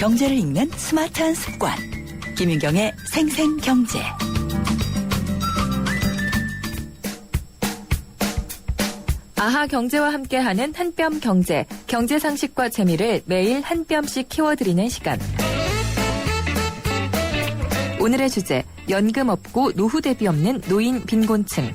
경제를 읽는 스마트한 습관. 김윤경의 생생경제. 아하 경제와 함께하는 한뼘 경제, 경제 상식과 재미를 매일 한 뼘씩 키워드리는 시간. 오늘의 주제, 연금 없고 노후 대비 없는 노인 빈곤층.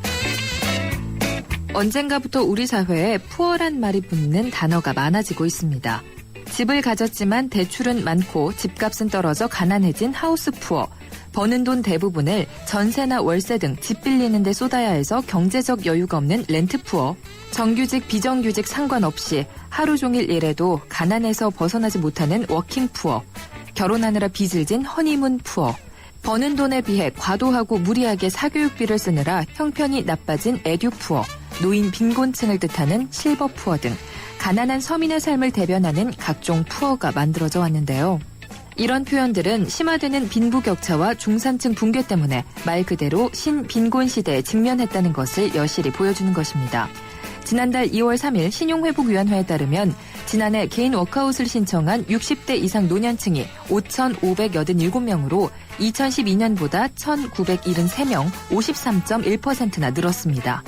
언젠가부터 우리 사회에 푸어란 말이 붙는 단어가 많아지고 있습니다. 집을 가졌지만 대출은 많고 집값은 떨어져 가난해진 하우스 푸어. 버는 돈 대부분을 전세나 월세 등 집 빌리는 데 쏟아야 해서 경제적 여유가 없는 렌트 푸어. 정규직, 비정규직 상관없이 하루 종일 일해도 가난에서 벗어나지 못하는 워킹 푸어. 결혼하느라 빚을 진 허니문 푸어. 버는 돈에 비해 과도하고 무리하게 사교육비를 쓰느라 형편이 나빠진 에듀 푸어. 노인 빈곤층을 뜻하는 실버 푸어 등 가난한 서민의 삶을 대변하는 각종 푸어가 만들어져 왔는데요. 이런 표현들은 심화되는 빈부격차와 중산층 붕괴 때문에 말 그대로 신빈곤 시대에 직면했다는 것을 여실히 보여주는 것입니다. 지난달 2월 3일 신용회복위원회에 따르면 지난해 개인 워크아웃을 신청한 60대 이상 노년층이 5,587명으로 2012년보다 1,973명, 53.1%나 늘었습니다.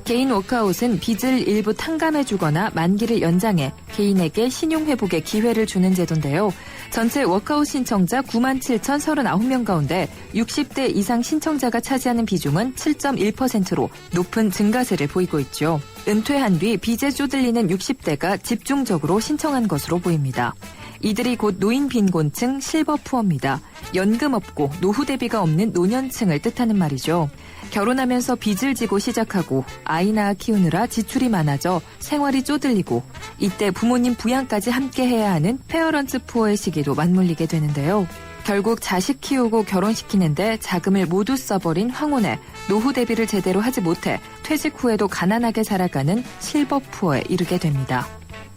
개인 워크아웃은 빚을 일부 탕감해주거나 만기를 연장해 개인에게 신용회복의 기회를 주는 제도인데요. 전체 워크아웃 신청자 97,039명 가운데 60대 이상 신청자가 차지하는 비중은 7.1%로 높은 증가세를 보이고 있죠. 은퇴한 뒤 빚에 쪼들리는 60대가 집중적으로 신청한 것으로 보입니다. 이들이 곧 노인 빈곤층 실버 푸어입니다. 연금 없고 노후 대비가 없는 노년층을 뜻하는 말이죠. 결혼하면서 빚을 지고 시작하고 아이 낳아 키우느라 지출이 많아져 생활이 쪼들리고 이때 부모님 부양까지 함께 해야 하는 페어런츠 푸어의 시기도 맞물리게 되는데요. 결국 자식 키우고 결혼시키는데 자금을 모두 써버린 황혼에 노후 대비를 제대로 하지 못해 퇴직 후에도 가난하게 살아가는 실버 푸어에 이르게 됩니다.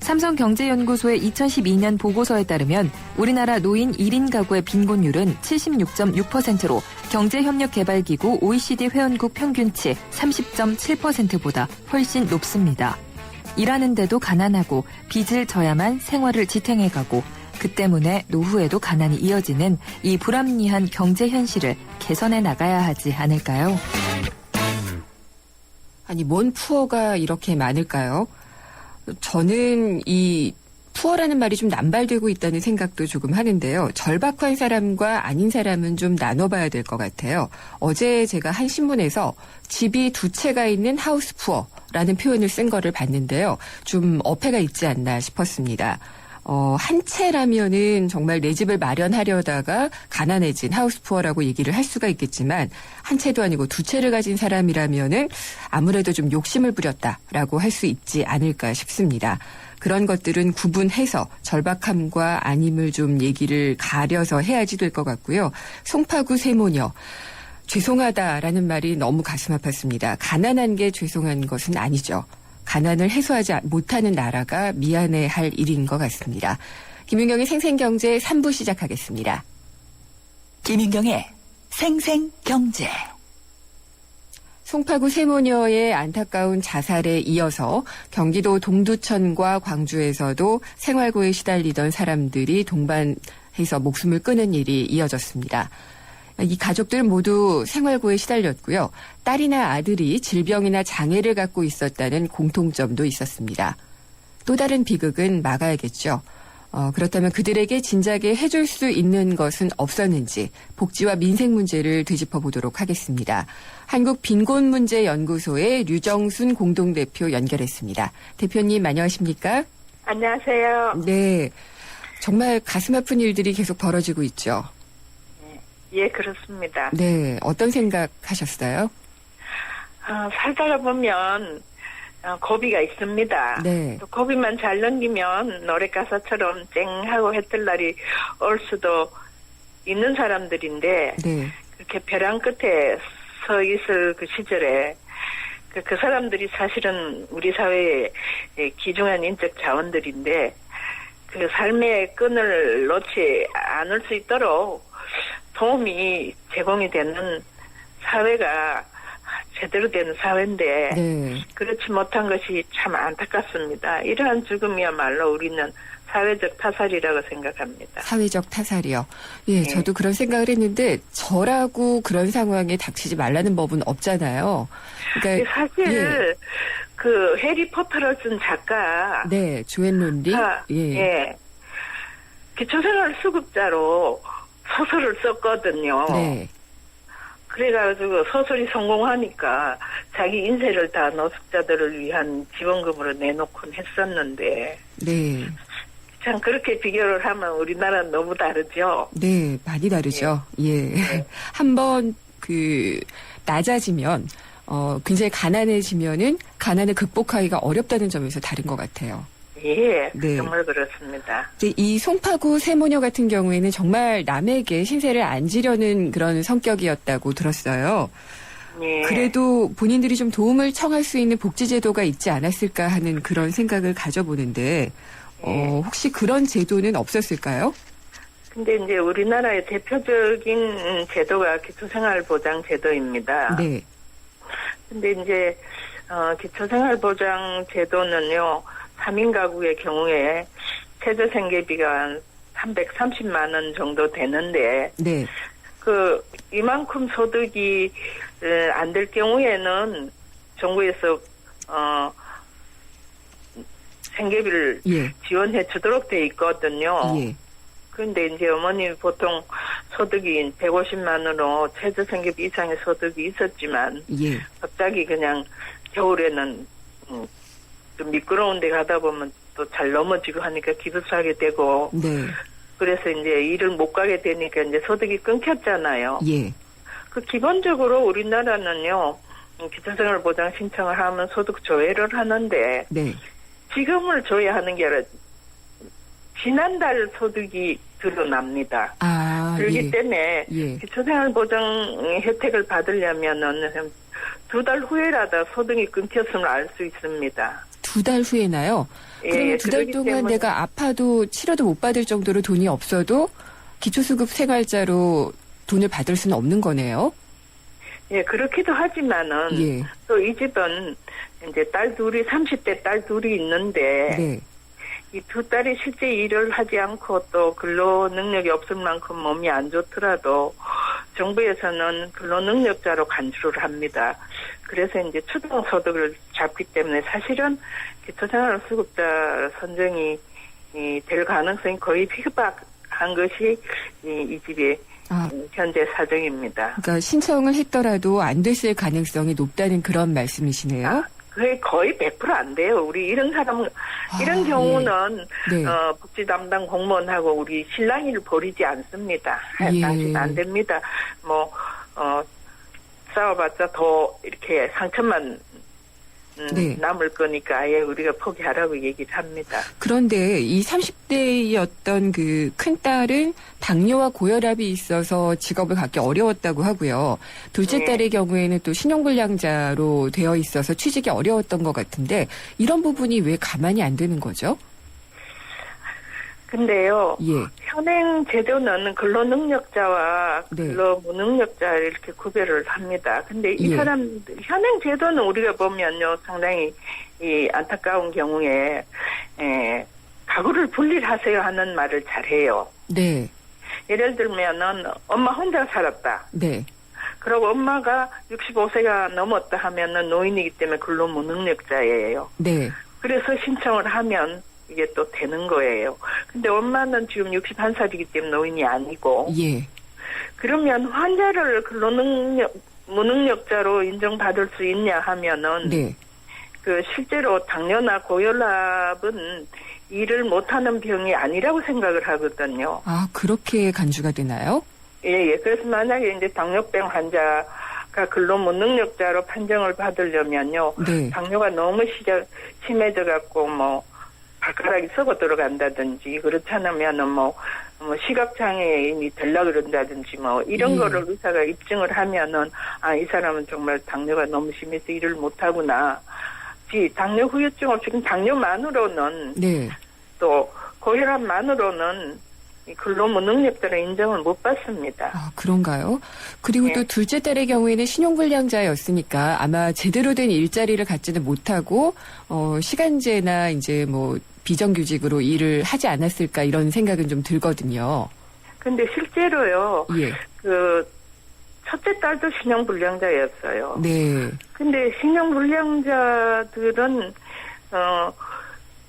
삼성경제연구소의 2012년 보고서에 따르면 우리나라 노인 1인 가구의 빈곤율은 76.6%로 경제협력개발기구 OECD 회원국 평균치 30.7%보다 훨씬 높습니다. 일하는데도 가난하고 빚을 져야만 생활을 지탱해가고 그 때문에 노후에도 가난이 이어지는 이 불합리한 경제 현실을 개선해 나가야 하지 않을까요? 아니, 뭔 푸어가 이렇게 많을까요? 저는 이 푸어라는 말이 좀 남발되고 있다는 생각도 조금 하는데요. 절박한 사람과 아닌 사람은 좀 나눠봐야 될 것 같아요. 어제 제가 한 신문에서 집이 두 채가 있는 하우스 푸어라는 표현을 쓴 거를 봤는데요. 좀 어폐가 있지 않나 싶었습니다. 한 채라면은 정말 내 집을 마련하려다가 가난해진 하우스푸어라고 얘기를 할 수가 있겠지만 한 채도 아니고 두 채를 가진 사람이라면은 아무래도 좀 욕심을 부렸다라고 할 수 있지 않을까 싶습니다. 그런 것들은 구분해서 절박함과 아님을 좀 얘기를 가려서 해야지 될 것 같고요. 송파구 세모녀. 죄송하다라는 말이 너무 가슴 아팠습니다. 가난한 게 죄송한 것은 아니죠. 가난을 해소하지 못하는 나라가 미안해할 일인 것 같습니다. 김윤경의 생생경제 3부 시작하겠습니다. 김윤경의 생생경제. 송파구 세모녀의 안타까운 자살에 이어서 경기도 동두천과 광주에서도 생활고에 시달리던 사람들이 동반해서 목숨을 끊은 일이 이어졌습니다. 이 가족들 모두 생활고에 시달렸고요. 딸이나 아들이 질병이나 장애를 갖고 있었다는 공통점도 있었습니다. 또 다른 비극은 막아야겠죠. 그렇다면 그들에게 진작에 해줄 수 있는 것은 없었는지 복지와 민생 문제를 되짚어 보도록 하겠습니다. 한국빈곤문제연구소의 류정순 공동대표 연결했습니다. 대표님 안녕하십니까? 안녕하세요. 네, 정말 가슴 아픈 일들이 계속 벌어지고 있죠. 예, 그렇습니다. 네, 어떤 생각하셨어요? 살다가 보면 고비가 있습니다. 네. 또 고비만 잘 넘기면 노래 가사처럼 쨍하고 해뜰 날이 올 수도 있는 사람들인데 네. 그렇게 벼랑 끝에 서 있을 그 시절에 그 사람들이 사실은 우리 사회의 귀중한 인적 자원들인데 그 삶의 끈을 놓지 않을 수 있도록 도움이 제공이 되는 사회가 제대로 된 사회인데 네. 그렇지 못한 것이 참 안타깝습니다. 이러한 죽음이야말로 우리는 사회적 타살이라고 생각합니다. 사회적 타살이요. 예, 네. 저도 그런 생각을 했는데 저라고 그런 상황에 닥치지 말라는 법은 없잖아요. 그러니까 사실 그 해리포터를 쓴 작가 네, 조앤 론리. 예. 기초생활 수급자로 소설을 썼거든요. 네. 그래가지고 소설이 성공하니까 자기 인세를 다 노숙자들을 위한 지원금으로 내놓곤 했었는데 네. 참 그렇게 비교를 하면 우리나라는 너무 다르죠. 네, 많이 다르죠. 예. 한번 낮아지면 굉장히 가난해지면은 가난을 극복하기가 어렵다는 점에서 다른 것 같아요. 예, 네. 정말 그렇습니다. 이제 이 송파구 세모녀 같은 경우에는 정말 남에게 신세를 안 지려는 그런 성격이었다고 들었어요. 예. 그래도 본인들이 좀 도움을 청할 수 있는 복지제도가 있지 않았을까 하는 그런 생각을 가져보는데, 혹시 그런 제도는 없었을까요? 근데 이제 우리나라의 대표적인 제도가 기초생활보장제도입니다. 네. 근데 이제 기초생활보장 제도는요, 3인 가구의 경우에 최저생계비가 한 330만 원 정도 되는데, 네. 이만큼 소득이 안 될 경우에는 정부에서 생계비를 예. 지원해 주도록 돼 있거든요. 예. 그런데 이제 어머니 보통 소득이 150만 원으로 최저생계비 이상의 소득이 있었지만 예. 갑자기 그냥 겨울에는 좀 미끄러운 데 가다 보면 또 잘 넘어지고 하니까 기부스하게 되고 네. 그래서 이제 일을 못 가게 되니까 이제 소득이 끊겼잖아요. 예. 기본적으로 우리나라는요, 기초생활 보장 신청을 하면 소득 조회를 하는데, 네. 지금을 줘야 하는 게 아니라, 지난달 소득이 드러납니다. 아, 그렇기 예. 때문에, 예. 기초생활 보장 혜택을 받으려면은, 2달 후에라도 소득이 끊겼음을 알 수 있습니다. 2달 후에나요? 그럼 예, 2달 그렇기 동안 때문에- 내가 아파도 치료도 못 받을 정도로 돈이 없어도 기초수급 생활자로 돈을 받을 수는 없는 거네요? 예, 그렇기도 하지만은, 예. 또 이 집은 이제 딸 둘이, 30대 딸 둘이 있는데, 네. 이 두 딸이 실제 일을 하지 않고 또 근로 능력이 없을 만큼 몸이 안 좋더라도 정부에서는 근로 능력자로 간주를 합니다. 그래서 이제 추정소득을 잡기 때문에 사실은 기초생활수급자 선정이 될 가능성이 거의 비박한 것이 이 집의 아, 현재 사정입니다. 그러니까 신청을 했더라도 안 됐을 가능성이 높다는 그런 말씀이시네요? 그게 거의 100% 안 돼요. 우리 이런 사람, 이런 아, 경우는, 예. 네. 복지 담당 공무원하고 우리 신랑이를 버리지 않습니다. 예. 당신 안 됩니다. 싸워봤자 더 이렇게 상처만 네. 남을 거니까 아예 우리가 포기하라고 얘기를 합니다. 그런데 이 30대였던 그 큰딸은 당뇨와 고혈압이 있어서 직업을 갖기 어려웠다고 하고요. 둘째 네. 딸의 경우에는 또 신용불량자로 되어 있어서 취직이 어려웠던 것 같은데 이런 부분이 왜 가만히 안 되는 거죠? 근데요, 예. 현행 제도는 근로능력자와 네. 근로무능력자 이렇게 구별을 합니다. 근데 이 예. 사람들, 현행 제도는 우리가 보면요, 상당히 이 안타까운 경우에, 가구를 분리하세요 하는 말을 잘해요. 네. 예를 들면은 엄마 혼자 살았다. 네. 그리고 엄마가 65세가 넘었다 하면은 노인이기 때문에 근로무능력자예요. 네. 그래서 신청을 하면 이게 또 되는 거예요. 근데 엄마는 지금 61살이기 때문에 노인이 아니고, 예. 그러면 환자를 무능력자로 인정받을 수 있냐 하면은, 네. 실제로 당뇨나 고혈압은 일을 못하는 병이 아니라고 생각을 하거든요. 아, 그렇게 간주가 되나요? 예. 그래서 만약에 이제 당뇨병 환자가 근로무능력자로 판정을 받으려면요, 네. 당뇨가 너무 심해져 갖고 발가락이 썩어 들어간다든지 그렇지 않으면은 시각장애인이 되려 그런다든지 이런 예. 거를 의사가 입증을 하면은 이 사람은 정말 당뇨가 너무 심해서 일을 못하구나. 당뇨 후유증 없이 당뇨만으로는 네. 또 고혈압만으로는 이 근로무능력자로 인정을 못 받습니다. 아, 그런가요? 그리고 네. 또 둘째 딸의 경우에는 신용불량자였으니까 아마 제대로 된 일자리를 갖지는 못하고, 시간제나 이제 뭐 비정규직으로 일을 하지 않았을까 이런 생각은 좀 들거든요. 근데 실제로요, 예. 그, 첫째 딸도 신용불량자였어요. 네. 근데 신용불량자들은,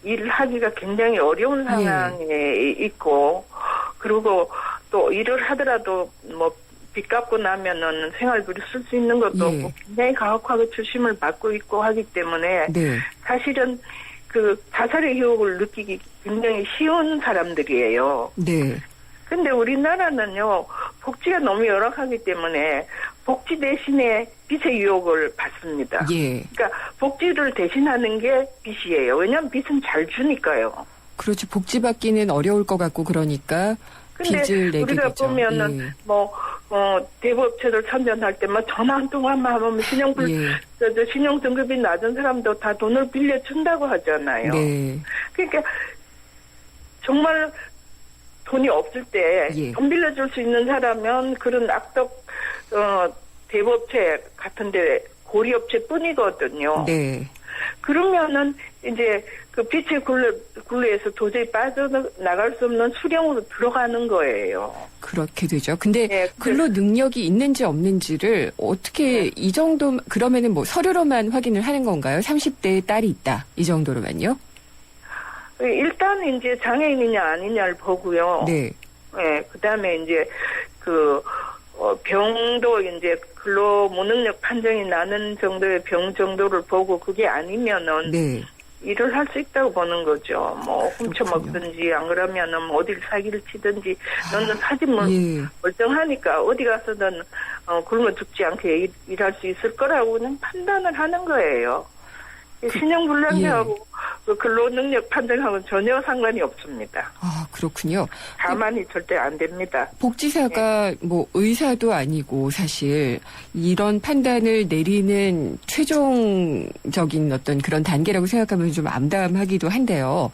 일을 하기가 굉장히 어려운 상황에 있고, 그리고 또 일을 하더라도 뭐, 빚 갚고 나면은 생활비를 쓸 수 있는 것도 예. 없고, 굉장히 가혹하게 추심을 받고 있고 하기 때문에, 네. 사실은 그 자살의 유혹을 느끼기 굉장히 쉬운 사람들이에요. 네. 근데 우리나라는요, 복지가 너무 열악하기 때문에 복지 대신에 빚의 유혹을 받습니다. 예. 그러니까 복지를 대신하는 게 빚이에요. 왜냐하면 빚은 잘 주니까요. 그렇죠. 복지받기는 어려울 것 같고 그러니까 근데 빚을 내게 우리가 되죠. 보면은 예. 대부업체들 선전할 때만 전화 한 통화만 하면 예. 신용 등급이 낮은 사람도 다 돈을 빌려준다고 하잖아요. 네. 그러니까 정말 돈이 없을 때 예. 돈 빌려줄 수 있는 사람은 그런 악덕 대부업체 같은데 고리업체뿐이거든요. 네. 그러면은 이제 그 빛의 굴레에서 도저히 빠져나갈 수 없는 수령으로 들어가는 거예요. 그렇게 되죠. 근데 네, 근로 능력이 있는지 없는지를 어떻게 이 정도 그러면은 뭐 서류로만 확인을 하는 건가요? 30대의 딸이 있다. 이 정도로만요? 일단 이제 장애인이냐 아니냐를 보고요. 네. 네, 그다음에 이제 병도 이제 근로 무능력 판정이 나는 정도의 병 정도를 보고 그게 아니면은 네. 일을 할 수 있다고 보는 거죠. 뭐 훔쳐먹든지 안 그러면은 뭐 어딜 사기를 치든지 너는 사지 예. 멀쩡하니까 어디 가서든 굶어 죽지 않게 일할 수 있을 거라고 그냥 판단을 하는 거예요. 신용불량자하고 그 근로능력 판정하고는 전혀 상관이 없습니다. 아, 그렇군요. 가만히 절대 안 됩니다. 복지사가 뭐 의사도 아니고 사실 이런 판단을 내리는 최종적인 어떤 그런 단계라고 생각하면 좀 암담하기도 한데요.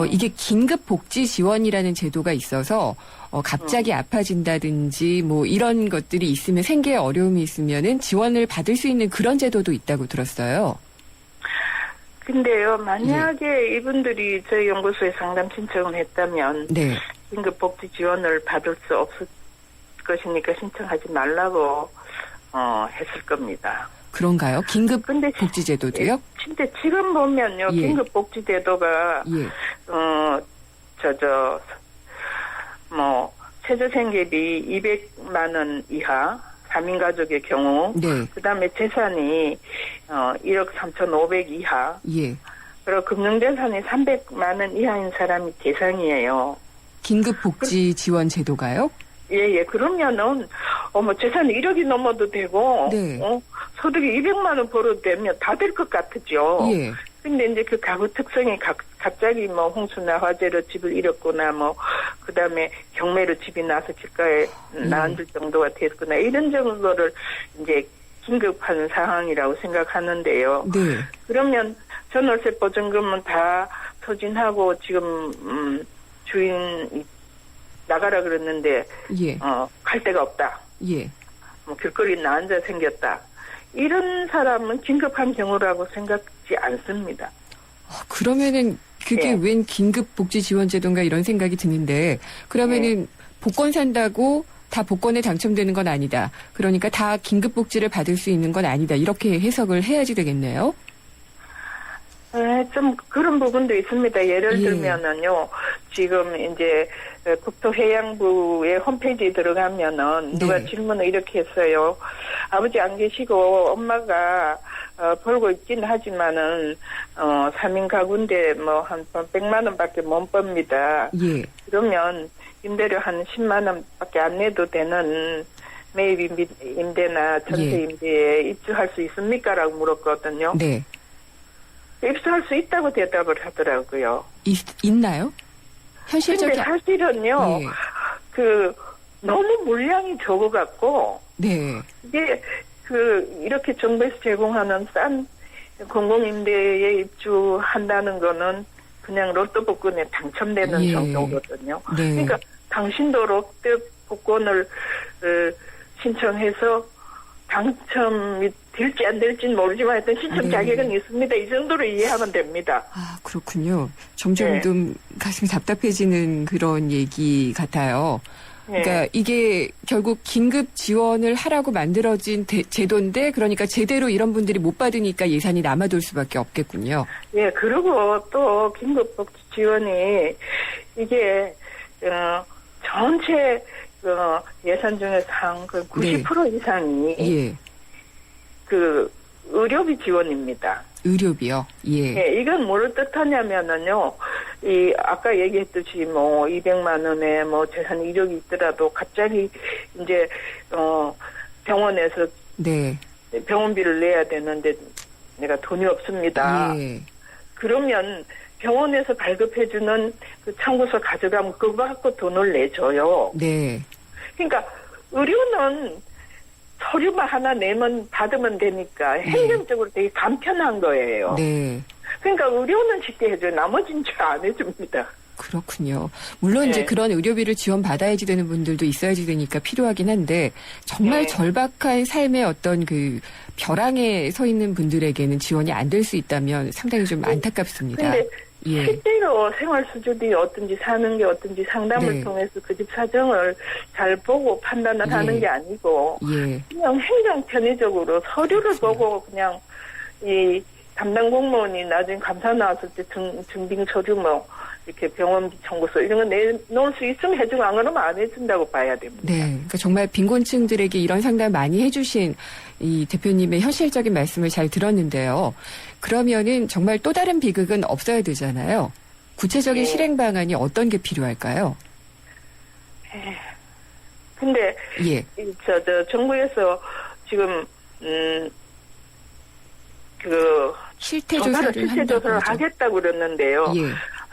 이게 긴급 복지 지원이라는 제도가 있어서 갑자기 아파진다든지 뭐 이런 것들이 있으면 생계에 어려움이 있으면은 지원을 받을 수 있는 그런 제도도 있다고 들었어요. 근데요, 만약에 이분들이 저희 연구소에 상담 신청을 했다면 네. 긴급 복지 지원을 받을 수 없을 것이니까 신청하지 말라고 했을 겁니다. 그런가요? 긴급 근데 복지제도도요? 진짜 지금 보면요, 예. 긴급 복지 제도가 예. 최저생계비 200만 원 이하 3인 가족의 경우, 네. 그다음에 재산이 1억 3,500 이하, 예. 그리고 금융재산이 300만 원 이하인 사람이 대상이에요. 긴급 복지 지원 제도가요? 예. 그러면은 재산이 1억이 넘어도 되고, 네. 소득이 200만 원 벌어도 되면 다 될 것 같죠. 예. 근데 이제 그 가구 특성이 갑자기 뭐 홍수나 화재로 집을 잃었거나 그다음에 경매로 집이 나서 집가에 나앉을 정도가 됐거나 이런 정도를 이제 긴급한 상황이라고 생각하는데요. 네. 그러면 전월세 보증금은 다 소진하고 지금 주인 나가라 그랬는데 예. 갈 데가 없다. 예. 길거리에 나앉아 생겼다. 이런 사람은 긴급한 경우라고 생각지 않습니다. 그러면은 그게 예. 웬 긴급 복지 지원 제도인가 이런 생각이 드는데 그러면은 복권 산다고 다 복권에 당첨되는 건 아니다. 그러니까 다 긴급 복지를 받을 수 있는 건 아니다. 이렇게 해석을 해야지 되겠네요. 네, 좀 그런 부분도 있습니다. 예를 예. 들면은요, 지금 이제 국토해양부의 홈페이지에 들어가면은 누가 네. 질문을 이렇게 했어요. 아버지 안 계시고 엄마가 벌고 있긴 하지만은 3인 가구인데 한 100만 원밖에 못 법니다. 예. 그러면 임대료 한 10만 원밖에 안 내도 되는 매입 임대나 전세 예. 임대에 입주할 수 있습니까?라고 물었거든요. 네. 입주할 수 있다고 대답을 하더라고요. 있나요? 근데 현실적인 사실은요, 예. 너무 물량이 적어갖고, 네. 이게, 이렇게 정부에서 제공하는 싼 공공임대에 입주한다는 거는 그냥 로또 복권에 당첨되는 예. 정도거든요. 네. 그러니까 당신도 롯데 복권을 신청해서 당첨이 될지 안 될지는 모르지만 하여튼 신청 네. 자격은 있습니다. 이 정도로 이해하면 됩니다. 아, 그렇군요. 점점 네. 좀 가슴이 답답해지는 그런 얘기 같아요. 네. 그러니까 이게 결국 긴급 지원을 하라고 만들어진 제도인데 그러니까 제대로 이런 분들이 못 받으니까 예산이 남아돌 수밖에 없겠군요. 예, 그리고 또 긴급복지 지원이 이게 전체 예산 중에서 한 90% 이상이 예. 그 의료비 지원입니다. 의료비요. 예. 예, 이건 뭘 뜻하냐면은요, 이 아까 얘기했듯이 뭐 200만 원에 뭐 재산 이력이 있더라도 갑자기 이제 병원에서 네. 병원비를 내야 되는데 내가 돈이 없습니다. 예. 그러면 병원에서 발급해주는 그 참고서 가져가면 그거 갖고 돈을 내줘요. 네. 그러니까 의료는 서류만 하나 내면 받으면 되니까 행정적으로 되게 간편한 거예요. 네. 그러니까 의료는 쉽게 해줘요. 나머지는 잘 안 해줍니다. 그렇군요. 물론 이제 네. 그런 의료비를 지원받아야지 되는 분들도 있어야지 되니까 필요하긴 한데 정말 네. 절박한 삶의 어떤 그 벼랑에 서 있는 분들에게는 지원이 안 될 수 있다면 상당히 좀 안타깝습니다. 근데 예. 실제로 생활 수준이 어떤지 사는 게 어떤지 상담을 네. 통해서 그 집 사정을 잘 보고 판단을 예. 하는 게 아니고 예. 그냥 행정 편의적으로 서류를 그렇죠. 보고 그냥 이 담당 공무원이 나중에 감사 나왔을 때 증빙 서류 뭐 이렇게 병원비 청구서 이런 거 내놓을 수 있으면 해주고 안 그러면 안 해준다고 봐야 됩니다. 네. 그러니까 정말 빈곤층들에게 이런 상담 많이 해주신 이 대표님의 현실적인 말씀을 잘 들었는데요. 그러면은 정말 또 다른 비극은 없어야 되잖아요. 구체적인 네. 실행 방안이 어떤 게 필요할까요? 근데 예. 저 정부에서 지금 그 실태 실태 조사를 조사를 한다고 하죠. 하겠다고 그랬는데요. 예.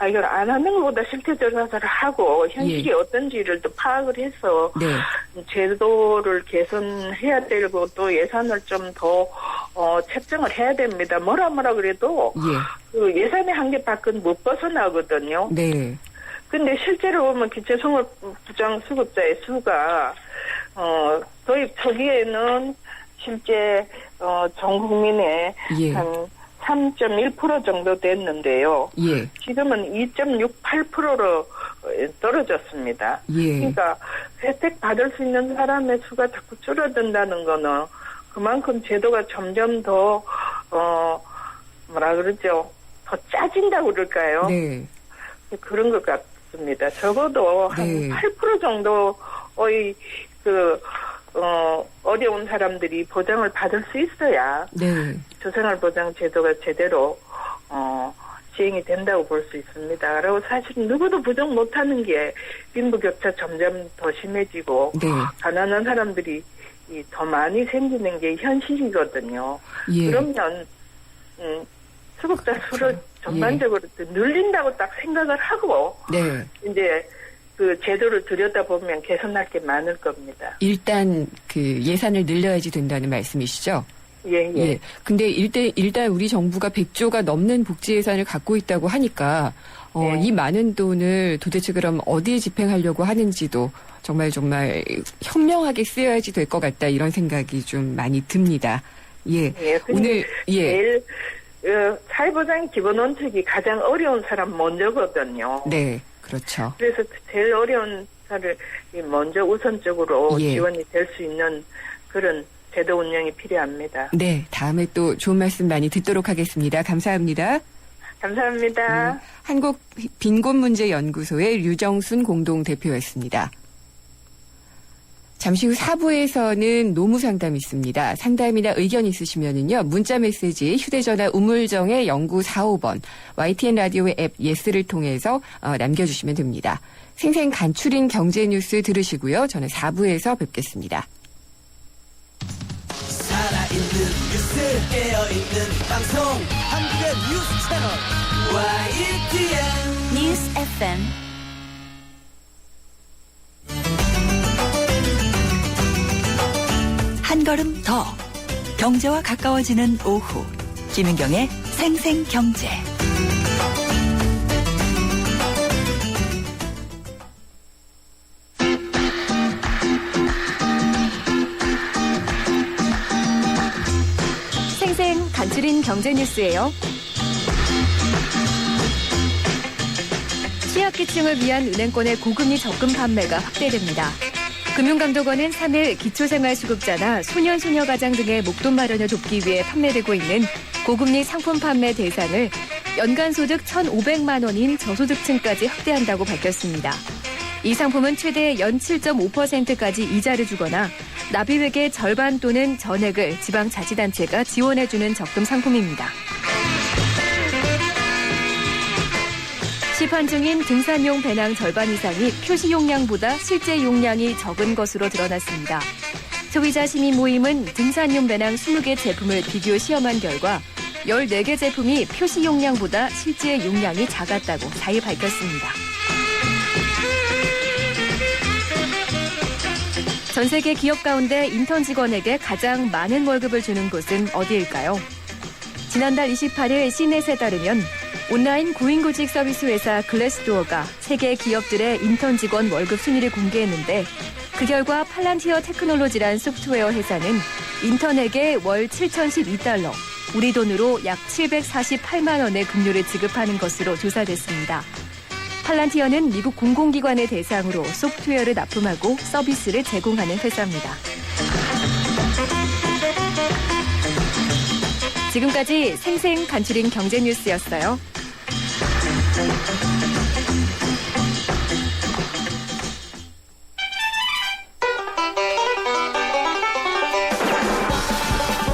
이걸 안 하는 것보다 실태 조사를 하고 현실이 예. 어떤지를 또 파악을 해서 네. 제도를 개선해야 되고 또 예산을 좀 더 책정을 해야 됩니다. 뭐라 그래도 예. 그 예산의 한계 밖은 못 벗어나거든요. 네. 근데 실제로 보면 기초생활부장 수급자의 수가 도입 초기에는 실제 전 국민의 예. 한 3.1% 정도 됐는데요. 예. 지금은 2.68%로 떨어졌습니다. 예. 그러니까 혜택 받을 수 있는 사람의 수가 자꾸 줄어든다는 거는 그만큼 제도가 점점 더 뭐라 그러죠? 더 짜진다고 그럴까요? 네. 그런 것 같습니다. 적어도 한 네. 8% 정도의 어려운 사람들이 보장을 받을 수 있어야 네. 조생활보장 제도가 제대로 시행이 된다고 볼 수 있습니다. 그리고 사실 누구도 부정 못하는 게 빈부격차 점점 더 심해지고 네. 가난한 사람들이 더 많이 생기는 게 현실이거든요. 예. 그러면 수급자 수를 전반적으로 늘린다고 딱 생각을 하고 네. 이제 그 제도를 들여다보면 개선할 게 많을 겁니다. 일단 그 예산을 늘려야지 된다는 말씀이시죠? 예. 예. 근데 일단 우리 정부가 100조가 넘는 복지 예산을 갖고 있다고 하니까 네. 이 많은 돈을 도대체 그럼 어디에 집행하려고 하는지도 정말 현명하게 쓰여야지 될 것 같다 이런 생각이 좀 많이 듭니다. 예. 예. 오늘 예. 제일 사회보장 기본 원칙이 가장 어려운 사람 먼저거든요. 네. 그렇죠. 그래서 제일 어려운 사를 먼저 우선적으로 예. 지원이 될 수 있는 그런 제도 운영이 필요합니다. 네. 다음에 또 좋은 말씀 많이 듣도록 하겠습니다. 감사합니다. 감사합니다. 한국 빈곤문제연구소의 류정순 공동대표였습니다. 잠시 후 4부에서는 노무상담이 있습니다. 상담이나 의견 있으시면은요. 문자메시지 휴대전화 우물정의 0945번 YTN 라디오의 앱 예스를 통해서 남겨주시면 됩니다. 생생 간추린 경제뉴스 들으시고요. 저는 4부에서 뵙겠습니다. 살아있는 뉴스 깨어있는 방송 한국의 뉴스 채널 YTN 뉴스 FM 한 걸음 더 경제와 가까워지는 오후 김은경의 생생경제. 경제 뉴스예요. 취약계층을 위한 은행권의 고금리 적금 판매가 확대됩니다. 금융감독원은 3일 기초생활수급자나 소년소녀가장 등의 목돈 마련을 돕기 위해 판매되고 있는 고금리 상품 판매 대상을 연간소득 1,500만 원인 저소득층까지 확대한다고 밝혔습니다. 이 상품은 최대 연 7.5%까지 이자를 주거나 납입액의 절반 또는 전액을 지방자치단체가 지원해주는 적금 상품입니다. 시판 중인 등산용 배낭 절반 이상이 표시 용량보다 실제 용량이 적은 것으로 드러났습니다. 소비자 시민 모임은 등산용 배낭 20개 제품을 비교 시험한 결과 14개 제품이 표시 용량보다 실제 용량이 작았다고 4일 밝혔습니다. 전 세계 기업 가운데 인턴 직원에게 가장 많은 월급을 주는 곳은 어디일까요? 지난달 28일 시넷에 따르면 온라인 고인구직 서비스 회사 글래스도어가 세계 기업들의 인턴 직원 월급 순위를 공개했는데 그 결과 팔란티어 테크놀로지란 소프트웨어 회사는 인턴에게 월 7,012달러, 우리 돈으로 약 748만 원의 급료를 지급하는 것으로 조사됐습니다. 팔란티어는 미국 공공기관의 대상으로 소프트웨어를 납품하고 서비스를 제공하는 회사입니다. 지금까지 생생 간추린 경제 뉴스였어요.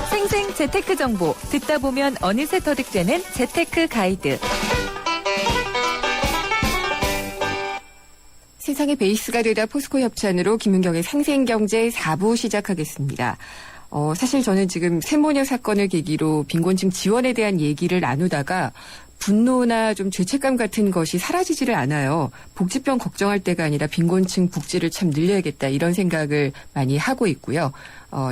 생생 재테크 정보 듣다 보면 어느새 터득되는 재테크 가이드. 세상의 베이스가 되다 포스코 협찬으로 김은경의 생생경제 4부 시작하겠습니다. 사실 저는 지금 세모녀 사건을 계기로 빈곤층 지원에 대한 얘기를 나누다가 분노나 좀 죄책감 같은 것이 사라지지를 않아요. 복지병 걱정할 때가 아니라 빈곤층 복지를 참 늘려야겠다 이런 생각을 많이 하고 있고요.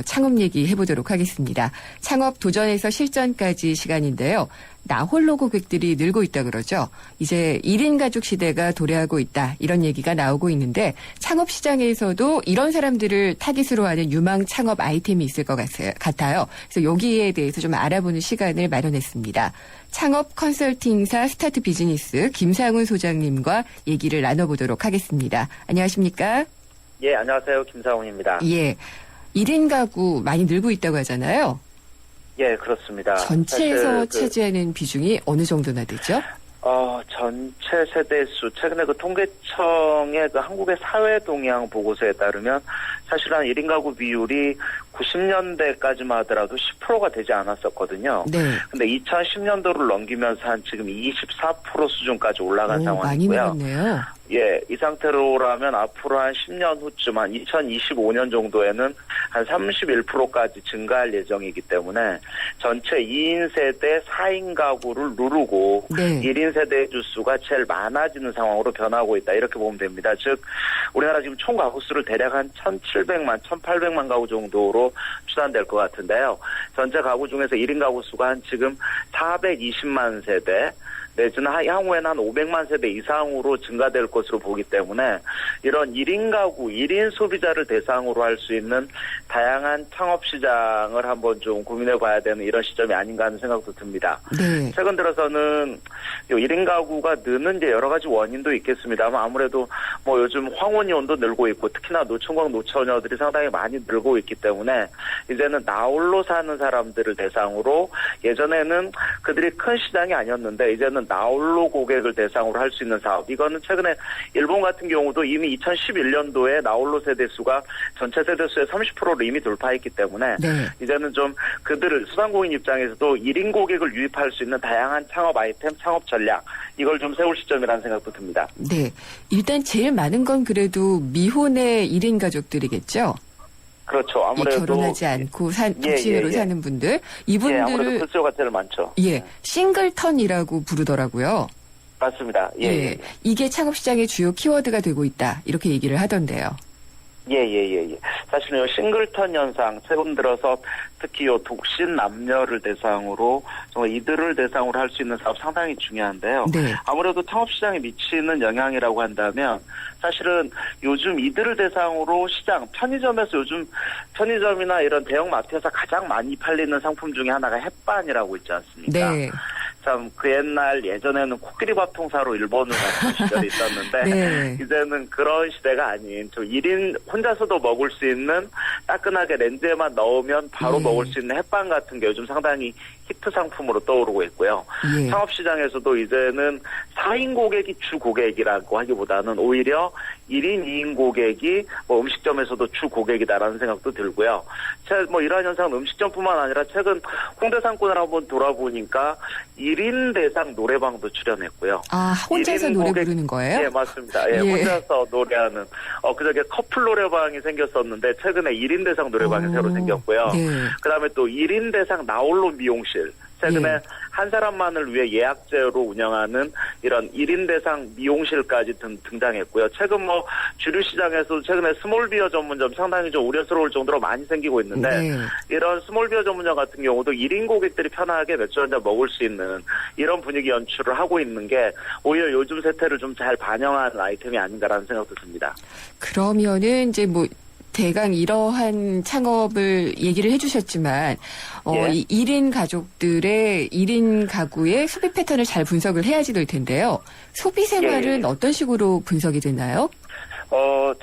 창업 얘기 해보도록 하겠습니다. 창업 도전에서 실전까지 시간인데요. 나홀로 고객들이 늘고 있다 그러죠. 이제 1인 가족 시대가 도래하고 있다 이런 얘기가 나오고 있는데 창업 시장에서도 이런 사람들을 타깃으로 하는 유망 창업 아이템이 있을 것 같아요. 그래서 여기에 대해서 좀 알아보는 시간을 마련했습니다. 창업 컨설팅사 스타트 비즈니스 김상훈 소장님과 얘기를 나눠보도록 하겠습니다. 안녕하십니까? 예, 안녕하세요. 김상훈입니다. 예, 1인 가구 많이 늘고 있다고 하잖아요. 예, 그렇습니다. 전체에서 차지하는 비중이 어느 정도나 되죠? 전체 세대수, 최근에 그 통계청의 그 한국의 사회 동향 보고서에 따르면 사실 한 1인 가구 비율이 90년대까지만 하더라도 10%가 되지 않았었거든요. 네. 근데 2010년도를 넘기면서 한 지금 24% 수준까지 올라간 상황이고요. 많이 늘었네요. 예, 이 상태로라면 앞으로 한 10년 후쯤, 한 2025년 정도에는 한 31%까지 증가할 예정이기 때문에 전체 2인 세대 4인 가구를 누르고 네. 1인 세대의 주수가 제일 많아지는 상황으로 변하고 있다. 이렇게 보면 됩니다. 즉, 우리나라 지금 총 가구 수를 대략 한 1,700만, 1,800만 가구 정도로 추산될 것 같은데요. 전체 가구 중에서 1인 가구 수가 한 지금 420만 세대, 내지는 향후에는 한 500만 세대 이상으로 증가될 것으로 보기 때문에 이런 1인 가구, 1인 소비자를 대상으로 할 수 있는 다양한 창업 시장을 한번 좀 고민해 봐야 되는 이런 시점이 아닌가 하는 생각도 듭니다. 네. 최근 들어서는 1인 가구가 느는 이제 여러 가지 원인도 있겠습니다만 아무래도 뭐 요즘 황혼이혼도 늘고 있고 특히나 노총각 노처녀들이 상당히 많이 늘고 있기 때문에 이제는 나홀로 사는 사람들을 대상으로 예전에는 그들이 큰 시장이 아니었는데 이제는 나홀로 고객을 대상으로 할 수 있는 사업. 이거는 최근에 일본 같은 경우도 이미 2011년도에 나홀로 세대수가 전체 세대수의 30%를 이미 돌파했기 때문에 네. 이제는 좀 그들을 소상공인 입장에서도 1인 고객을 유입할 수 있는 다양한 창업 아이템, 창업 전략 이걸 좀 세울 시점이라는 생각도 듭니다. 네. 일단 제일 많은 건 그래도 미혼의 1인 가족들이겠죠? 그렇죠. 아무래도 결혼하지 않고 독신으로 사는 분들. 이분들을 아무래도 글쎄가 제일 많죠. 예, 싱글턴이라고 부르더라고요. 맞습니다. 이게 창업 시장의 주요 키워드가 되고 있다. 이렇게 얘기를 하던데요. 예. 사실은 이 싱글턴 현상, 최근 들어서 특히 이 독신 남녀를 대상으로 정말 이들을 대상으로 할 수 있는 사업 상당히 중요한데요. 네. 아무래도 창업시장에 미치는 영향이라고 한다면 사실은 요즘 이들을 대상으로 시장, 편의점에서 요즘 편의점이나 이런 대형 마트에서 가장 많이 팔리는 상품 중에 하나가 햇반이라고 있지 않습니까? 네. 참 그 옛날 예전에는 코끼리 밥통사로 일본을 갔던 시절이 있었는데 네. 이제는 그런 시대가 아닌 좀 1인 혼자서도 먹을 수 있는 따끈하게 렌즈에만 넣으면 바로 예. 먹을 수 있는 햇반 같은 게 요즘 상당히 히트 상품으로 떠오르고 있고요. 예. 창업시장에서도 이제는 4인 고객이 주 고객이라고 하기보다는 오히려 1인, 2인 고객이 뭐 음식점에서도 주 고객이다라는 생각도 들고요. 뭐 이러한 현상은 음식점뿐만 아니라 최근 홍대 상권을 한번 돌아보니까 1인 대상 노래방도 출연했고요. 아, 혼자서 1인 노래 고객- 부르는 거예요? 예, 맞습니다. 예, 예. 혼자서 노래하는 그저께 커플 노래방이 생겼었는데 최근에 1인 대상 노래방이 오, 새로 생겼고요. 네. 그다음에 또 1인 대상 나홀로 미용실. 최근에 예. 한 사람만을 위해 예약제로 운영하는 이런 1인 대상 미용실까지 등장했고요. 최근 뭐 주류 시장에서 최근에 스몰비어 전문점 상당히 좀 우려스러울 정도로 많이 생기고 있는데 네. 이런 스몰비어 전문점 같은 경우도 1인 고객들이 편하게 맥주 한 잔 먹을 수 있는 이런 분위기 연출을 하고 있는 게 오히려 요즘 세태를 좀 잘 반영한 아이템이 아닌가라는 생각도 듭니다. 그러면은 이제 뭐 대강 이러한 창업을 얘기를 해주셨지만 예. 이 1인 가족들의 1인 가구의 소비 패턴을 잘 분석을 해야지 될 텐데요. 소비 생활은 예. 어떤 식으로 분석이 되나요?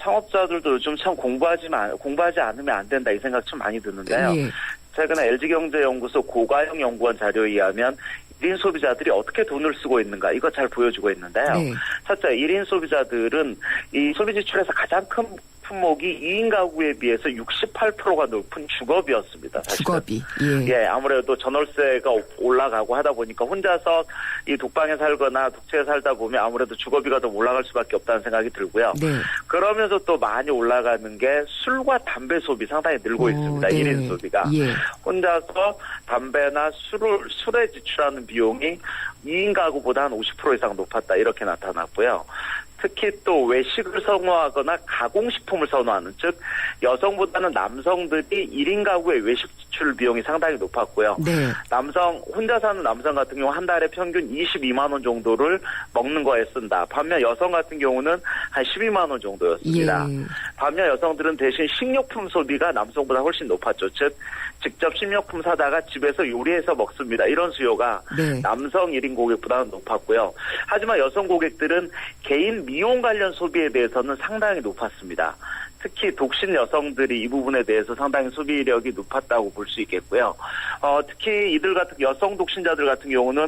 창업자들도 요즘 참 공부하지 않으면 안 된다 이 생각 좀 많이 드는데요. 예. 최근에 LG경제연구소 고가영 연구원 자료에 의하면 1인 소비자들이 어떻게 돈을 쓰고 있는가 이거 잘 보여주고 있는데요. 네. 첫째 1인 소비자들은 이 소비 지출에서 가장 큰 품목이 2인 가구에 비해서 68%가 높은 주거비였습니다. 사실은. 주거비. 예. 예, 아무래도 전월세가 올라가고 하다 보니까 혼자서 이 독방에 살거나 독채에 살다 보면 아무래도 주거비가 더 올라갈 수밖에 없다는 생각이 들고요. 네. 그러면서 또 많이 올라가는 게 술과 담배 소비 상당히 늘고 있습니다. 네. 1인 소비가. 예. 혼자서 담배나 술에 지출하는 비용이 2인 가구보다 한 50% 이상 높았다. 이렇게 나타났고요. 특히 또 외식을 선호하거나 가공식품을 선호하는 즉 여성보다는 남성들이 1인 가구의 외식 지출 비용이 상당히 높았고요. 네. 혼자 사는 남성 같은 경우 한 달에 평균 22만 원 정도를 먹는 거에 쓴다. 반면 여성 같은 경우는 한 12만 원 정도였습니다. 예. 반면 여성들은 대신 식료품 소비가 남성보다 훨씬 높았죠. 즉 직접 식료품 사다가 집에서 요리해서 먹습니다. 이런 수요가 네. 남성 1인 고객보다는 높았고요. 하지만 여성 고객들은 개인 미용 관련 소비에 대해서는 상당히 높았습니다. 특히 독신 여성들이 이 부분에 대해서 상당히 소비력이 높았다고 볼 수 있겠고요. 특히 이들 같은 여성 독신자들 같은 경우는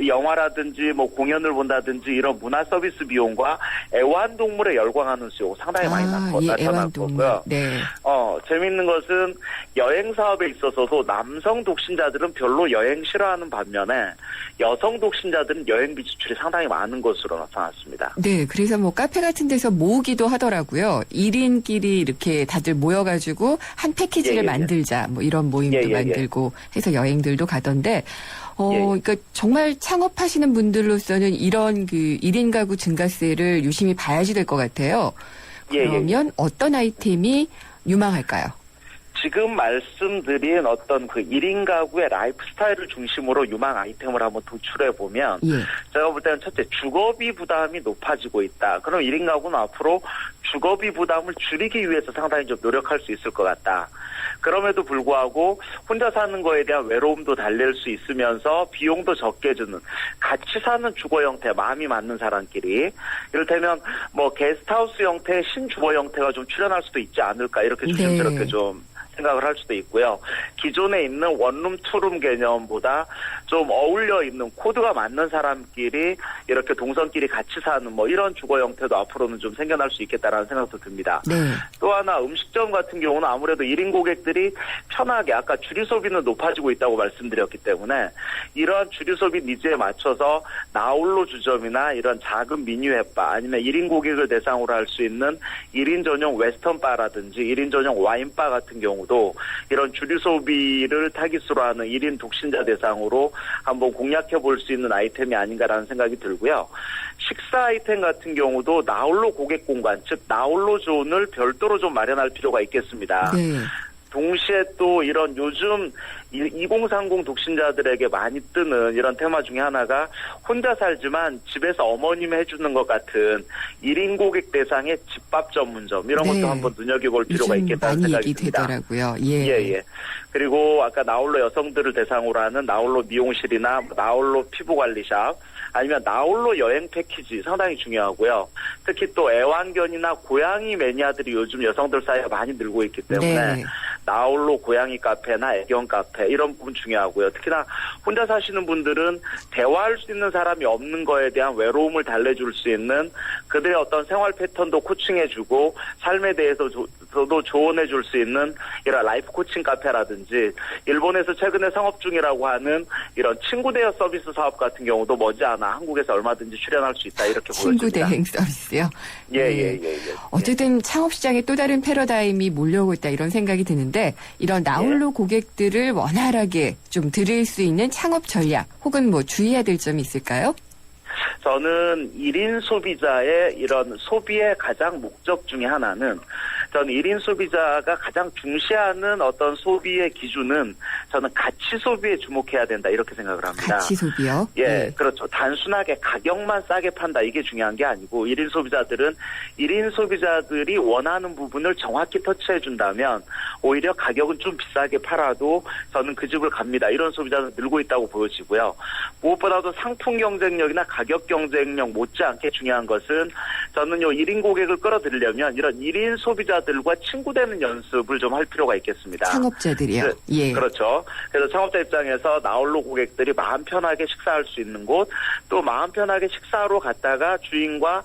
영화라든지 뭐 공연을 본다든지 이런 문화 서비스 비용과 애완동물에 열광하는 수요 상당히 많이 나타났고요. 네. 재미있는 것은 여행 사업에 있어서도 남성 독신자들은 별로 여행 싫어하는 반면에 여성 독신자들은 여행비 지출이 상당히 많은 것으로 나타났습니다. 네, 그래서 뭐 카페 같은 데서 모으기도 하더라고요. 1인끼리 이렇게 다들 모여가지고 한 패키지를 만들자, 뭐 이런 모임도 만들고 해서 여행들도 가던데, 그러니까 정말 창업하시는 분들로서는 이런 그 1인 가구 증가세를 유심히 봐야지 될 것 같아요. 그러면 어떤 아이템이 유망할까요? 지금 말씀드린 어떤 그 1인 가구의 라이프 스타일을 중심으로 유망 아이템을 한번 도출해 보면 제가 볼 때는 첫째 주거비 부담이 높아지고 있다. 그럼 1인 가구는 앞으로 주거비 부담을 줄이기 위해서 상당히 좀 노력할 수 있을 것 같다. 그럼에도 불구하고 혼자 사는 거에 대한 외로움도 달랠 수 있으면서 비용도 적게 주는 같이 사는 주거 형태, 마음이 맞는 사람끼리 이를테면 뭐 게스트하우스 형태의 신주거 형태가 좀 출현할 수도 있지 않을까 이렇게 조심스럽게 좀 생각을 할 수도 있고요. 기존에 있는 원룸, 투룸 개념보다 좀 어울려 있는 코드가 맞는 사람끼리 이렇게 동성끼리 같이 사는 뭐 이런 주거 형태도 앞으로는 좀 생겨날 수 있겠다라는 생각도 듭니다. 네. 또 하나 음식점 같은 경우는 아무래도 1인 고객들이 편하게 아까 주류 소비는 높아지고 있다고 말씀드렸기 때문에 이러한 주류 소비 니즈에 맞춰서 나홀로 주점이나 이런 작은 미뉴 햇바 아니면 1인 고객을 대상으로 할 수 있는 1인 전용 웨스턴 바라든지 1인 전용 와인바 같은 경우도 이런 주류 소비를 타깃으로 하는 1인 독신자 대상으로 한번 공략해 볼 수 있는 아이템이 아닌가라는 생각이 들고요. 식사 아이템 같은 경우도 나홀로 고객 공간, 즉 나홀로 존을 별도로 좀 마련할 필요가 있겠습니다. 네. 동시에 또 이런 요즘 2030 독신자들에게 많이 뜨는 이런 테마 중에 하나가 혼자 살지만 집에서 어머님이 해주는 것 같은 1인 고객 대상의 집밥 전문점 이런 네. 것도 한번 눈여겨볼 필요가 요즘 있겠다는 많이 생각이 얘기 듭니다. 되더라고요. 예. 예. 그리고 아까 나홀로 여성들을 대상으로 하는 나홀로 미용실이나 나홀로 피부관리샵 아니면 나홀로 여행 패키지 상당히 중요하고요. 특히 또 애완견이나 고양이 매니아들이 요즘 여성들 사이에 많이 늘고 있기 때문에 네. 나홀로 고양이 카페나 애견 카페 이런 부분 중요하고요. 특히나 혼자 사시는 분들은 대화할 수 있는 사람이 없는 거에 대한 외로움을 달래줄 수 있는 그들의 어떤 생활 패턴도 코칭해주고 삶에 대해서도 조언해줄 수 있는 이런 라이프 코칭 카페라든지 일본에서 최근에 상업 중이라고 하는 이런 친구 대여 서비스 사업 같은 경우도 머지않아 한국에서 얼마든지 출연할 수 있다 이렇게 친구 보여집니다. 대행 서비스요. 예. 어쨌든 창업시장에 또 다른 패러다임이 몰려오고 있다 이런 생각이 드는데 이런 나홀로 고객들을 원활하게 좀 들일 수 있는 창업 전략 혹은 뭐 주의해야 될 점이 있을까요? 저는 1인 소비자의 이런 소비의 가장 목적 중에 하나는 저는 1인 소비자가 가장 중시하는 어떤 소비의 기준은 저는 가치 소비에 주목해야 된다 이렇게 생각을 합니다. 가치 소비요? 예, 네. 그렇죠. 단순하게 가격만 싸게 판다 이게 중요한 게 아니고 1인 소비자들은 1인 소비자들이 원하는 부분을 정확히 터치해 준다면 오히려 가격은 좀 비싸게 팔아도 저는 그 집을 갑니다. 이런 소비자는 늘고 있다고 보여지고요. 무엇보다도 상품 경쟁력이나 가격 경쟁력 못지않게 중요한 것은 저는 요 1인 고객을 끌어들이려면 이런 1인 소비자들과 친구되는 연습을 좀 할 필요가 있겠습니다. 창업자들이요? 예. 그렇죠. 그래서 창업자 입장에서 나홀로 고객들이 마음 편하게 식사할 수 있는 곳, 또 마음 편하게 식사하러 갔다가 주인과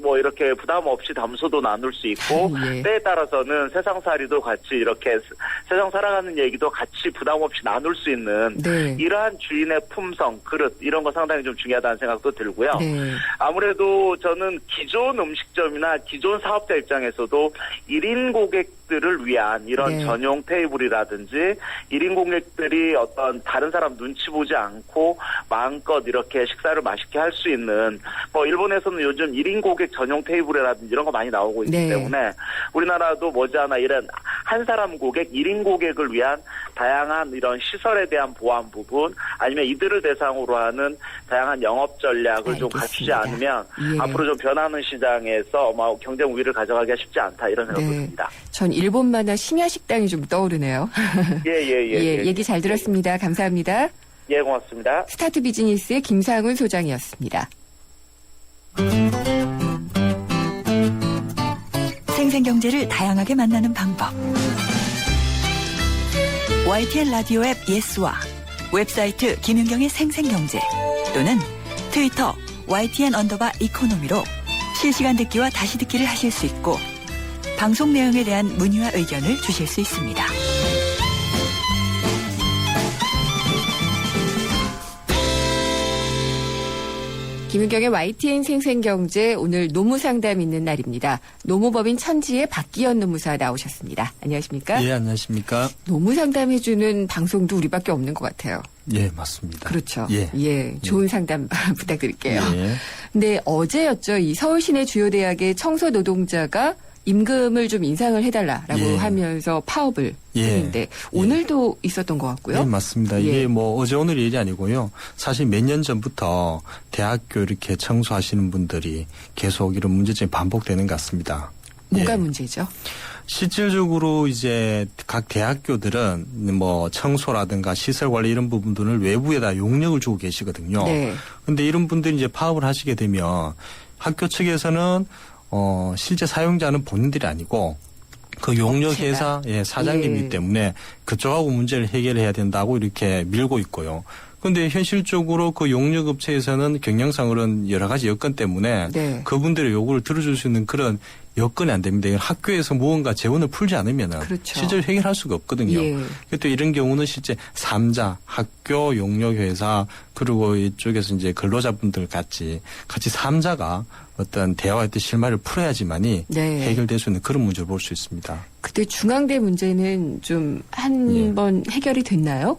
뭐 이렇게 부담 없이 담소도 나눌 수 있고, 예. 때에 따라서는 세상살이도 같이 이렇게 세상 살아가는 얘기도 같이 부담 없이 나눌 수 있는 네. 이러한 주인의 품성, 그릇 이런 거 상당히 좀 중요하다는 생각도 들고요. 네. 아무래도 저는 기존 음식점이나 기존 사업자 입장에서도 1인 고객들을 위한 이런 네. 전용 테이블이라든지 1인 고객들이 어떤 다른 사람 눈치 보지 않고 마음껏 이렇게 식사를 맛있게 할 수 있는 뭐 일본에서는 요즘 1인 고객 전용 테이블이라든지 이런 거 많이 나오고 있기 네. 때문에 우리나라도 머지않아 이런 한 사람 고객, 1인 고객을 위한 다양한 이런 시설에 대한 보완 부분 아니면 이들을 대상으로 하는 다양한 영업 전략을 좀 갖추지 알겠습니다. 않으면 예. 앞으로 좀 변하는 시장에서 경쟁 우위를 가져가기가 쉽지 않다 이런 생각도 네. 듭니다. 전 일본 만화 심야식당이 좀 떠오르네요. 예. 얘기 잘 들었습니다. 감사합니다. 예, 고맙습니다. 스타트 비즈니스의 김상훈 소장이었습니다. 생생경제를 다양하게 만나는 방법. YTN 라디오 앱 예스와 웹사이트 김윤경의 생생경제 또는 트위터 YTN_이코노미로 실시간 듣기와 다시 듣기를 하실 수 있고 방송 내용에 대한 문의와 의견을 주실 수 있습니다. 김윤경의 YTN 생생경제 오늘 노무상담 있는 날입니다. 노무법인 천지의 박기현 노무사 나오셨습니다. 안녕하십니까? 예, 안녕하십니까? 노무상담해주는 방송도 우리밖에 없는 것 같아요. 예, 맞습니다. 그렇죠. 예. 좋은 상담 부탁드릴게요. 예. 근데 어제였죠. 이 서울 시내 주요 대학의 청소 노동자가 임금을 좀 인상을 해달라라고 예. 하면서 파업을 예. 했는데 오늘도 있었던 것 같고요. 예, 맞습니다. 예. 이게 뭐 어제 오늘 일이 아니고요. 사실 몇 년 전부터 대학교 이렇게 청소하시는 분들이 계속 이런 문제점이 반복되는 것 같습니다. 뭐가 예. 문제죠? 실질적으로 이제 각 대학교들은 뭐 청소라든가 시설 관리 이런 부분들을 외부에다 용역을 주고 계시거든요. 네. 근데 이런 분들이 이제 파업을 하시게 되면 학교 측에서는 실제 사용자는 본인들이 아니고 그 용역회사 사장님이기 예. 때문에 그쪽하고 문제를 해결해야 된다고 이렇게 밀고 있고요. 그런데 현실적으로 그 용역업체에서는 경영상으로는 여러 가지 여건 때문에 네. 그분들의 요구를 들어줄 수 있는 그런 여건이 안 됩니다. 학교에서 무언가 재원을 풀지 않으면 그렇죠. 실제로 해결할 수가 없거든요. 예. 또 이런 경우는 실제 3자, 학교, 용역회사 그리고 이쪽에서 이제 근로자분들 같이 3자가 어떤 대화할 때 실마리를 풀어야지만이 네. 해결될 수 있는 그런 문제를 볼 수 있습니다. 그때 중앙대 문제는 좀 한 번 해결이 됐나요?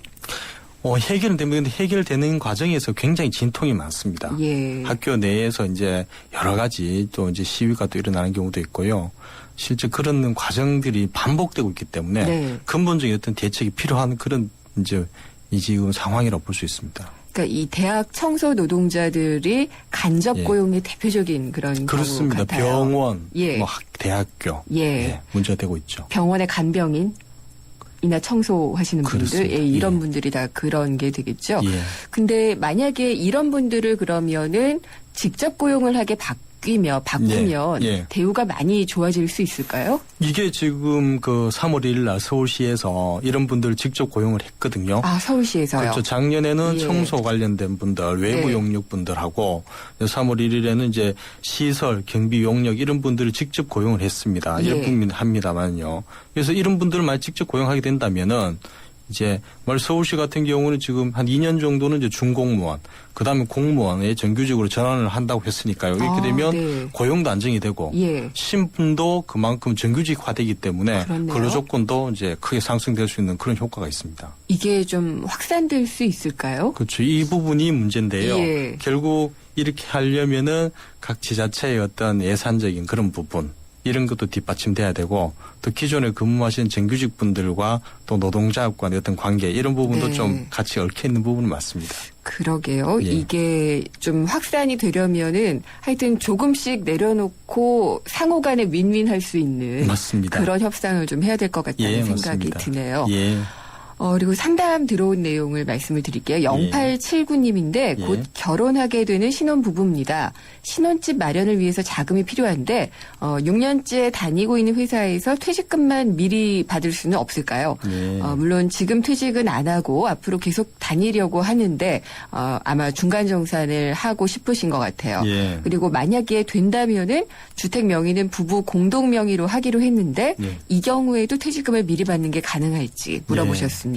해결은 됩니다. 근데 해결되는 과정에서 굉장히 진통이 많습니다. 예. 학교 내에서 이제 여러 가지 또 이제 시위가 또 일어나는 경우도 있고요. 실제 그런 과정들이 반복되고 있기 때문에 네. 근본적인 어떤 대책이 필요한 그런 이제 이 지금 상황이라고 볼 수 있습니다. 그러니까 이 대학 청소 노동자들이 간접 예. 고용의 대표적인 그런 그렇습니다. 경우 같아요. 병원, 예. 뭐 대학교 예. 문제가 되고 있죠. 병원의 간병인 이나 청소하시는 분들, 그렇습니다. 예, 이런 예. 분들이 다 그런 게 되겠죠. 예. 근데 만약에 이런 분들을 그러면은 직접 고용을 하게 바꾸면 예. 대우가 많이 좋아질 수 있을까요? 이게 지금 그 3월 1일 날 서울시에서 이런 분들 직접 고용을 했거든요. 아, 서울시에서요. 그렇죠. 작년에는 예. 청소 관련된 분들, 외부 네. 용역 분들하고 3월 1일에는 이제 시설, 경비 용역 이런 분들을 직접 고용을 했습니다. 예. 이런 분들 합니다만요. 그래서 이런 분들을 만약 직접 고용하게 된다면은 이제 서울시 같은 경우는 지금 한 2년 정도는 이제 준공무원, 그다음에 공무원에 정규직으로 전환을 한다고 했으니까요. 이렇게 되면 네. 고용도 안정이 되고 예. 신분도 그만큼 정규직화되기 때문에 그렇네요. 근로 조건도 이제 크게 상승될 수 있는 그런 효과가 있습니다. 이게 좀 확산될 수 있을까요? 그렇죠. 이 부분이 문제인데요. 예. 결국 이렇게 하려면은 각 지자체의 어떤 예산적인 그런 부분 이런 것도 뒷받침돼야 되고 또 기존에 근무하시는 정규직 분들과 또 노동자업 간의 어떤 관계 이런 부분도 네. 좀 같이 얽혀 있는 부분은 맞습니다. 그러게요. 예. 이게 좀 확산이 되려면은 하여튼 조금씩 내려놓고 상호 간에 윈윈할 수 있는 맞습니다. 그런 협상을 좀 해야 될 것 같다는 예, 생각이 맞습니다. 드네요. 예. 그리고 상담 들어온 내용을 말씀을 드릴게요. 0879님인데 곧 예. 결혼하게 되는 신혼부부입니다. 신혼집 마련을 위해서 자금이 필요한데 6년째 다니고 있는 회사에서 퇴직금만 미리 받을 수는 없을까요? 예. 물론 지금 퇴직은 안 하고 앞으로 계속 다니려고 하는데 아마 중간정산을 하고 싶으신 것 같아요. 예. 그리고 만약에 된다면은 주택 명의는 부부 공동 명의로 하기로 했는데 예. 이 경우에도 퇴직금을 미리 받는 게 가능할지 물어보셨습니다.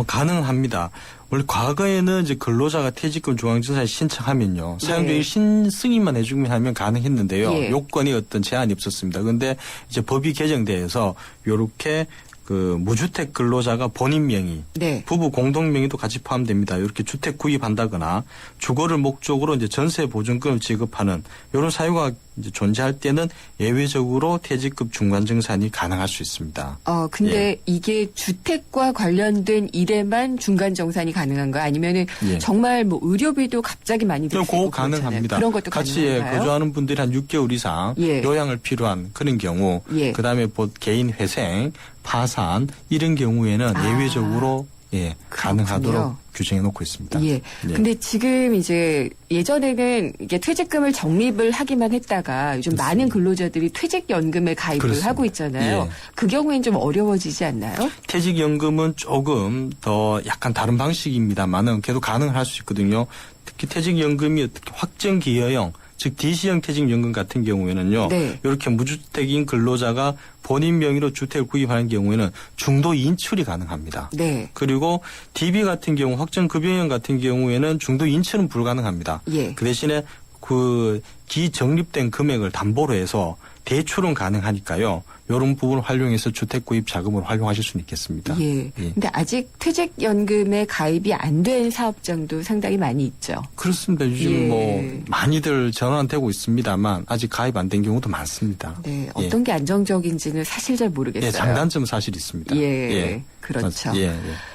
가능합니다. 원래 과거에는 이제 근로자가 퇴직금 중앙정산에 신청하면요. 사용자의 신승인만 해주면 하면 가능했는데요. 예. 요건이 어떤 제한이 없었습니다. 그런데 이제 법이 개정돼서 요렇게 그 무주택 근로자가 본인 명의, 네. 부부 공동 명의도 같이 포함됩니다. 이렇게 주택 구입한다거나 주거를 목적으로 이제 전세 보증금을 지급하는 이런 사유가 이제 존재할 때는 예외적으로 퇴직금 중간정산이 가능할 수 있습니다. 근데 예. 이게 주택과 관련된 일에만 중간정산이 가능한가 아니면은 예. 정말 뭐 의료비도 갑자기 많이 들고 그거 가능합니다. 그런 것도 같이 가능한가요? 거주하는 분들이 한 6개월 이상 예. 요양을 필요한 그런 경우, 예. 그다음에 개인 회생, 파산 이런 경우에는 예외적으로 가능하도록 규정해 놓고 있습니다. 예. 근데 지금 이제 예전에는 이게 퇴직금을 적립을 하기만 했다가 요즘 그렇습니다. 많은 근로자들이 퇴직연금에 가입을 그렇습니다. 하고 있잖아요. 예. 그 경우엔 좀 어려워지지 않나요? 퇴직연금은 조금 더 약간 다른 방식입니다만은 그래도 가능할 수 있거든요. 특히 퇴직연금이 어떻게 확정기여형 즉 DC형 퇴직연금 같은 경우에는요. 네. 이렇게 무주택인 근로자가 본인 명의로 주택을 구입하는 경우에는 중도 인출이 가능합니다. 네. 그리고 DB 같은 경우 확정급여형 같은 경우에는 중도 인출은 불가능합니다. 예. 그 대신에 그 기적립된 금액을 담보로 해서 대출은 가능하니까요. 이런 부분을 활용해서 주택 구입 자금을 활용하실 수는 있겠습니다. 예. 근데 아직 퇴직연금에 가입이 안 된 사업장도 상당히 많이 있죠. 그렇습니다. 요즘 예. 뭐 많이들 전환되고 있습니다만 아직 가입 안 된 경우도 많습니다. 네. 어떤 게 안정적인지는 사실 잘 모르겠어요. 예, 장단점은 사실 있습니다. 예. 그렇죠. 예.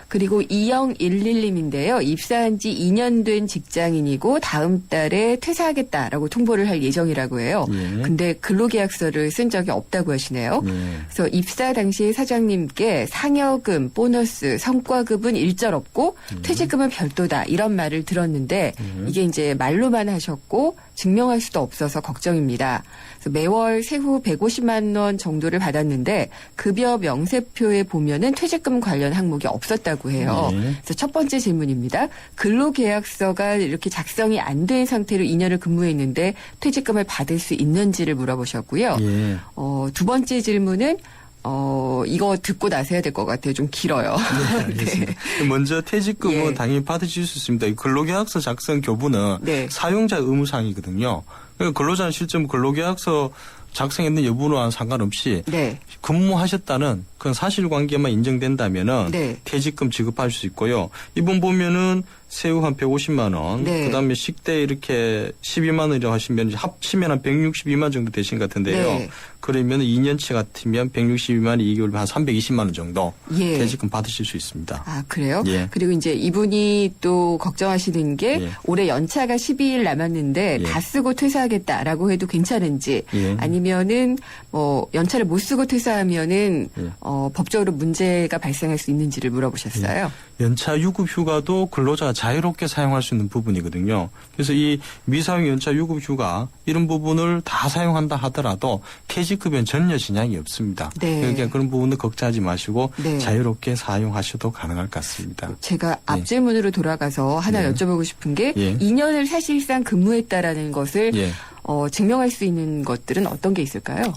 그리고 2011님인데요. 입사한 지 2년 된 직장인이고 다음 달에 퇴사하겠다라고 통보를 할 예정이라고 해요. 예. 근데 근로계약서를 쓴 적이 없다고 하시네요. 예. 그래서 입사 당시에 사장님께 상여금, 보너스, 성과급은 일절 없고 퇴직금은 별도다 이런 말을 들었는데 이게 이제 말로만 하셨고 증명할 수도 없어서 걱정입니다. 그래서 매월 세후 150만 원 정도를 받았는데 급여 명세표에 보면은 퇴직금 관련 항목이 없었다고 해요. 네. 그래서 첫 번째 질문입니다. 근로계약서가 이렇게 작성이 안 된 상태로 2년을 근무했는데 퇴직금을 받을 수 있는지를 물어보셨고요. 예. 두 번째 질문은 이거 듣고 나서 해야 될 것 같아요. 좀 길어요. 네, 알겠습니다. 먼저 퇴직금은 예. 당연히 받으실 수 있습니다. 이 근로계약서 작성 교부는 네. 사용자 의무사항이거든요. 그러니까 근로자는 실제 근로계약서 작성했는 여부와 상관없이 네. 근무하셨다는 그런 사실관계만 인정된다면은 네. 퇴직금 지급할 수 있고요. 이분 보면은 세후 한 150만 원, 네. 그다음에 식대 이렇게 12만 원이라고 하시면 이제 합치면 한 162만 정도 되신 것 같은데요. 네. 그러면 2년치 같으면 162만 2개월 한 320만 원 정도 예. 퇴직금 받으실 수 있습니다. 아, 그래요? 예. 그리고 이제 이분이 또 걱정하시는 게 예. 올해 연차가 12일 남았는데 예. 다 쓰고 퇴사하겠다라고 해도 괜찮은지 예. 아니면은 뭐 연차를 못 쓰고 퇴사하면은 예. 법적으로 문제가 발생할 수 있는지를 물어보셨어요. 연차 유급 휴가도 근로자가 자유롭게 사용할 수 있는 부분이거든요. 그래서 이 미사용 연차 유급 휴가 이런 부분을 다 사용한다 하더라도 퇴직급여는 전혀 지장이 없습니다. 네. 그러니까 그런 부분은 걱정하지 마시고 네. 자유롭게 사용하셔도 가능할 것 같습니다. 제가 앞질문으로 돌아가서 하나 예. 여쭤보고 싶은 게 예. 2년을 사실상 근무했다라는 것을 예. 증명할 수 있는 것들은 어떤 게 있을까요?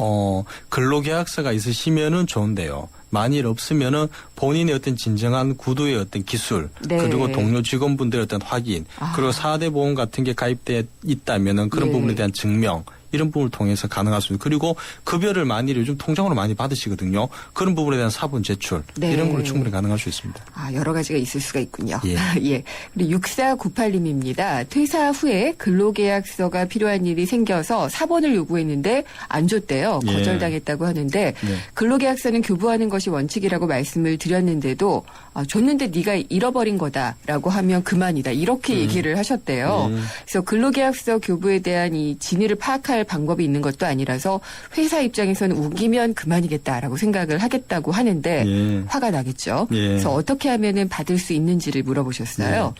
근로계약서가 있으시면은 좋은데요. 만일 없으면은 본인의 어떤 진정한 구도의 어떤 기술, 네. 그리고 동료 직원분들의 어떤 확인, 그리고 4대 보험 같은 게 가입돼 있다면은 그런 예. 부분에 대한 증명, 이런 부분을 통해서 가능할 수 있습니다. 그리고 급여를 만일 요즘 통장으로 많이 받으시거든요. 그런 부분에 대한 사본 제출, 네. 이런 걸로 충분히 가능할 수 있습니다. 아, 여러 가지가 있을 수가 있군요. 예. 예. 그리고 6498님입니다. 퇴사 후에 근로계약서가 필요한 일이 생겨서 사본을 요구했는데 안 줬대요. 예. 거절당했다고 하는데 네. 근로계약서는 교부하는 것이 원칙이라고 말씀을 드렸는데도 줬는데 네가 잃어버린 거다라고 하면 그만이다. 이렇게 얘기를 하셨대요. 그래서 근로계약서 교부에 대한 이 진위를 파악할 방법이 있는 것도 아니라서 회사 입장에서는 우기면 그만이겠다라고 생각을 하겠다고 하는데 예. 화가 나겠죠. 예. 그래서 어떻게 하면은 받을 수 있는지를 물어보셨어요.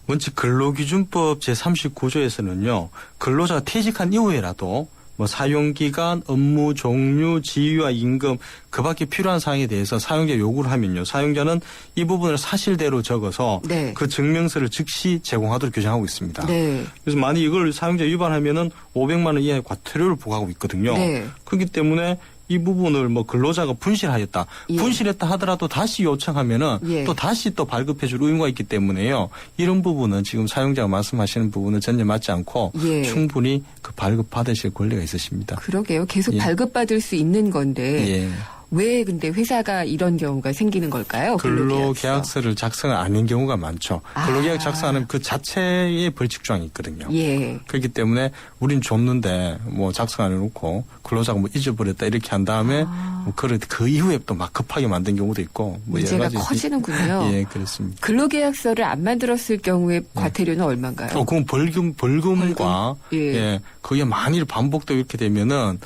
원칙 근로기준법 제39조에서는요. 근로자가 퇴직한 이후에라도 뭐 사용기간, 업무 종류, 지위와 임금 그밖에 필요한 사항에 대해서 사용자 요구를 하면요. 사용자는 이 부분을 사실대로 적어서 네. 그 증명서를 즉시 제공하도록 규정하고 있습니다. 네. 그래서 만약 이걸 사용자 위반하면은 500만 원 이하의 과태료를 부과하고 있거든요. 네. 그렇기 때문에 이 부분을 뭐 근로자가 분실하였다. 예. 분실했다 하더라도 다시 요청하면은 예. 또 다시 또 발급해줄 의무가 있기 때문에요. 이런 부분은 지금 사용자가 말씀하시는 부분은 전혀 맞지 않고 예. 충분히 그 발급 받으실 권리가 있으십니다. 그러게요. 계속 예. 발급받을 수 있는 건데 예. 왜 근데 회사가 이런 경우가 생기는 걸까요? 근로계약서를 작성을 안 한 경우가 많죠. 아. 근로계약 작성하는 그 자체의 벌칙 조항이 있거든요. 예. 그렇기 때문에 우린 줬는데 뭐 작성 안 해놓고 근로자가 뭐 잊어버렸다 이렇게 한 다음에 뭐 그 이후에 또 막 급하게 만든 경우도 있고 뭐 여러 문제가 가지 커지는군요. 예, 그렇습니다. 근로계약서를 안 만들었을 경우에 과태료는 얼마인가요? 그건 벌금과 예. 예, 그게 만일 반복되고 이렇게 되면은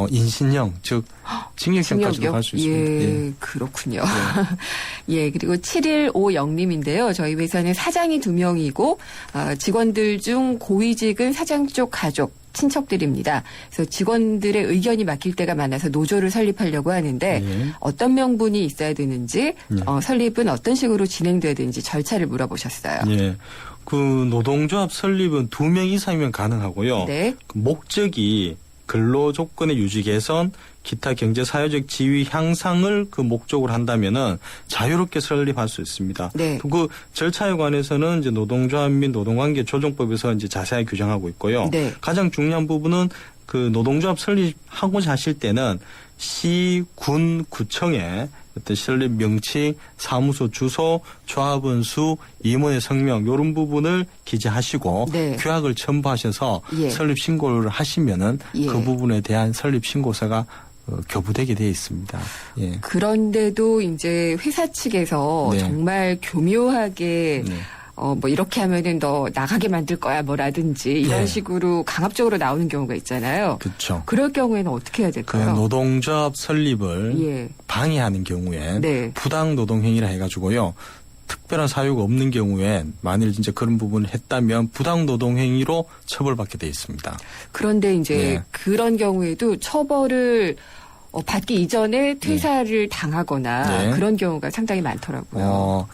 인신형 즉 징역형까지도 갈 수 있습니다. 예, 그렇군요. 예, 그리고 7150님인데요. 저희 회사는 사장이 2명이고 직원들 중 고위직은 사장 쪽 가족 친척들입니다. 그래서 직원들의 의견이 막힐 때가 많아서 노조를 설립하려고 하는데 예. 어떤 명분이 있어야 되는지 설립은 어떤 식으로 진행돼야 되는지 절차를 물어보셨어요. 예. 그 노동조합 설립은 2명 이상이면 가능하고요. 네. 그 목적이 근로 조건의 유지 개선, 기타 경제 사회적 지위 향상을 그 목적으로 한다면은 자유롭게 설립할 수 있습니다. 네. 그 절차에 관해서는 이제 노동조합 및 노동관계 조정법에서 이제 자세히 규정하고 있고요. 네. 가장 중요한 부분은 그 노동조합 설립하고자 하실 때는 시, 군, 구청에 어떤 설립 명칭, 사무소 주소, 조합원 수, 임원의 성명 이런 부분을 기재하시고 네. 규약을 첨부하셔서 예. 설립 신고를 하시면은 예. 그 부분에 대한 설립 신고서가 교부되게 되어 있습니다. 예. 그런데도 이제 회사 측에서 네. 정말 교묘하게 네. 뭐 이렇게 하면은 너 나가게 만들 거야 뭐라든지 이런 네. 식으로 강압적으로 나오는 경우가 있잖아요. 그렇죠. 그럴 경우에는 어떻게 해야 그 될까요? 노동조합 설립을 예. 방해하는 경우에 네. 부당 노동행위라 해가지고요. 특별한 사유가 없는 경우에 만일 진짜 그런 부분을 했다면 부당 노동행위로 처벌받게 돼 있습니다. 그런데 이제 네. 그런 경우에도 처벌을 받기 이전에 퇴사를 당하거나 네. 그런 경우가 상당히 많더라고요.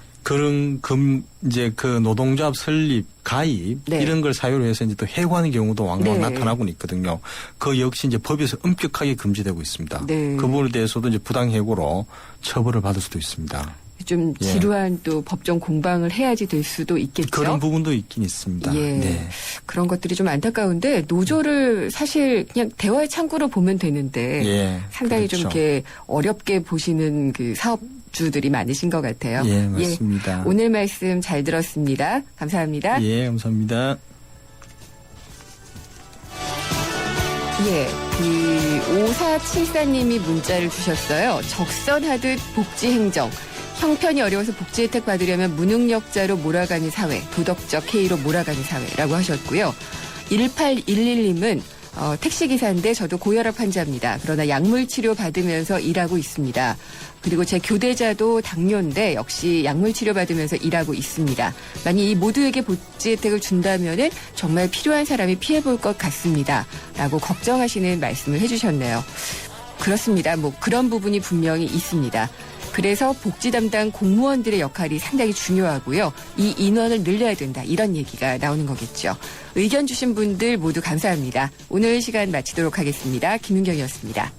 이제 그 노동조합 설립, 가입, 네. 이런 걸 사유로 해서 이제 또 해고하는 경우도 왕왕 네. 나타나고 있거든요. 그 역시 이제 법에서 엄격하게 금지되고 있습니다. 네. 그 부분에 대해서도 이제 부당해고로 처벌을 받을 수도 있습니다. 좀 예. 지루한 또 법정 공방을 해야지 될 수도 있겠죠. 그런 부분도 있긴 있습니다. 예. 네. 그런 것들이 좀 안타까운데 노조를 사실 그냥 대화의 창구로 보면 되는데 예, 상당히 좀 그렇죠. 이렇게 어렵게 보시는 그 사업주들이 많으신 것 같아요. 예, 맞습니다. 오늘 말씀 잘 들었습니다. 감사합니다. 예, 감사합니다. 예, 그 5474님이 문자를 주셨어요. 적선하듯 복지행정. 형편이 어려워서 복지 혜택 받으려면 무능력자로 몰아가는 사회, 도덕적 해이로 몰아가는 사회라고 하셨고요. 1811님은 택시기사인데 저도 고혈압 환자입니다. 그러나 약물 치료 받으면서 일하고 있습니다. 그리고 제 교대자도 당뇨인데 역시 약물 치료 받으면서 일하고 있습니다. 만약 이 모두에게 복지 혜택을 준다면은 정말 필요한 사람이 피해볼 것 같습니다. 라고 걱정하시는 말씀을 해주셨네요. 그렇습니다. 뭐 그런 부분이 분명히 있습니다. 그래서 복지 담당 공무원들의 역할이 상당히 중요하고요. 이 인원을 늘려야 된다. 이런 얘기가 나오는 거겠죠. 의견 주신 분들 모두 감사합니다. 오늘 시간 마치도록 하겠습니다. 김윤경이었습니다.